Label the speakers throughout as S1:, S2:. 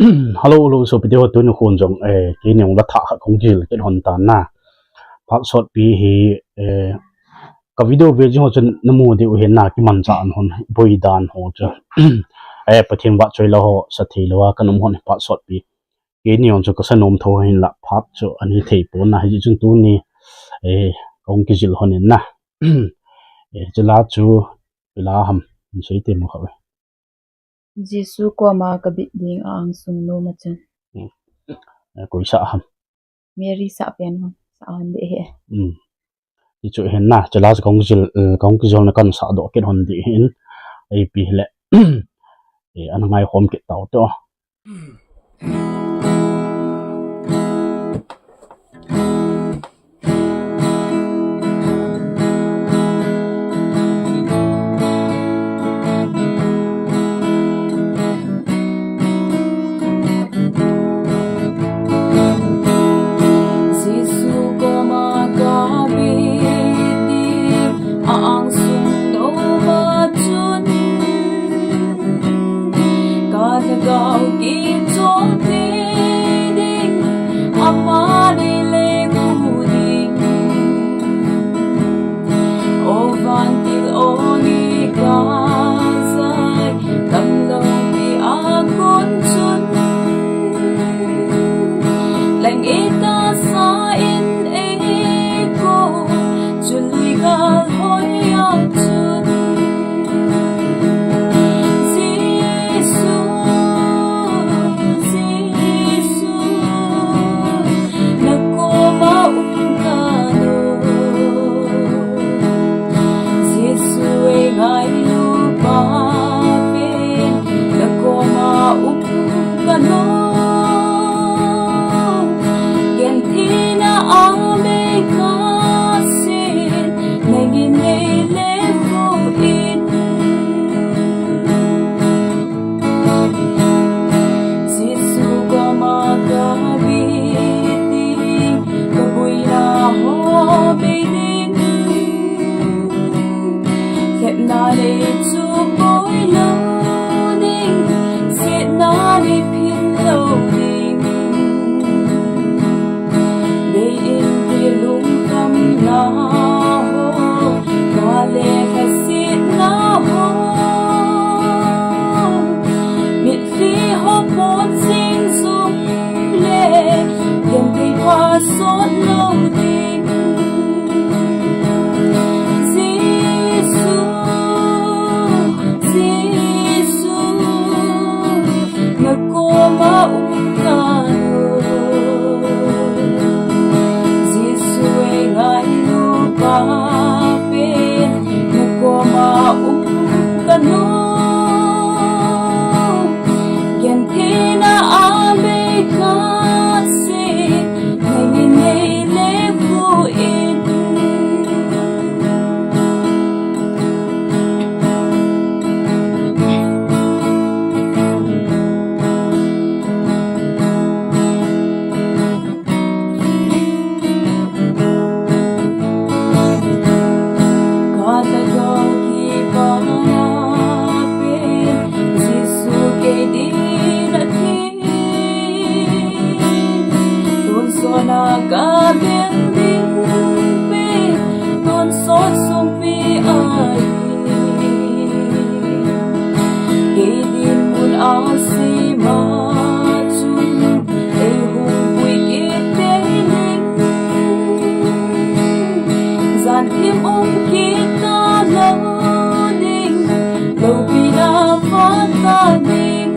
S1: Hello, hello, so video tu nu khun jong ki nyong la tha khong jil ken hon ta na phak shot pi hi ka video ve jing ho chen namu de u hen na ki man cha an hon boi dan ho cha pathian wa choi la ho sa thei lo wa kanum hon phak shot pi ki nyong chu ka sanom tho hin la phak chu ani thei pon na hi chun tu ni kong ki jil hon na chela chu la ham sei te mo khawe
S2: Jisu ko ma kabit ding ang sum no machan
S1: koi sa ham
S2: Mary sa pen hon sa hon de he
S1: thì chỗ hiện na chỉ là công cái dòng nó cần sợ độ kết hôn thì hiện ai bị lệ thì anh ngay hôm kết tàu đó
S3: Gao ki chong ti ding ama ni le ku ding o van til o ni ka sai tam lo ti a kon chun lang ita sa in e ko chun li ga hoi yang chun sốt lâu tình Giêsu ngờ cô ma ungano Giêsu ngai lu pa pe ngờ cô ma ungano gen thina ame ka ga bên đinh pe non sót sông pe ai ke din mun asi ma chun ei hu pui ke te ning zan tim ki ta lo ding lo pi na fa ta ding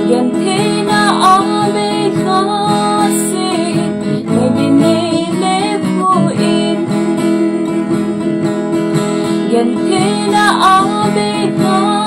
S3: Gen thina ame khase negine le ko in Gen thina ame khase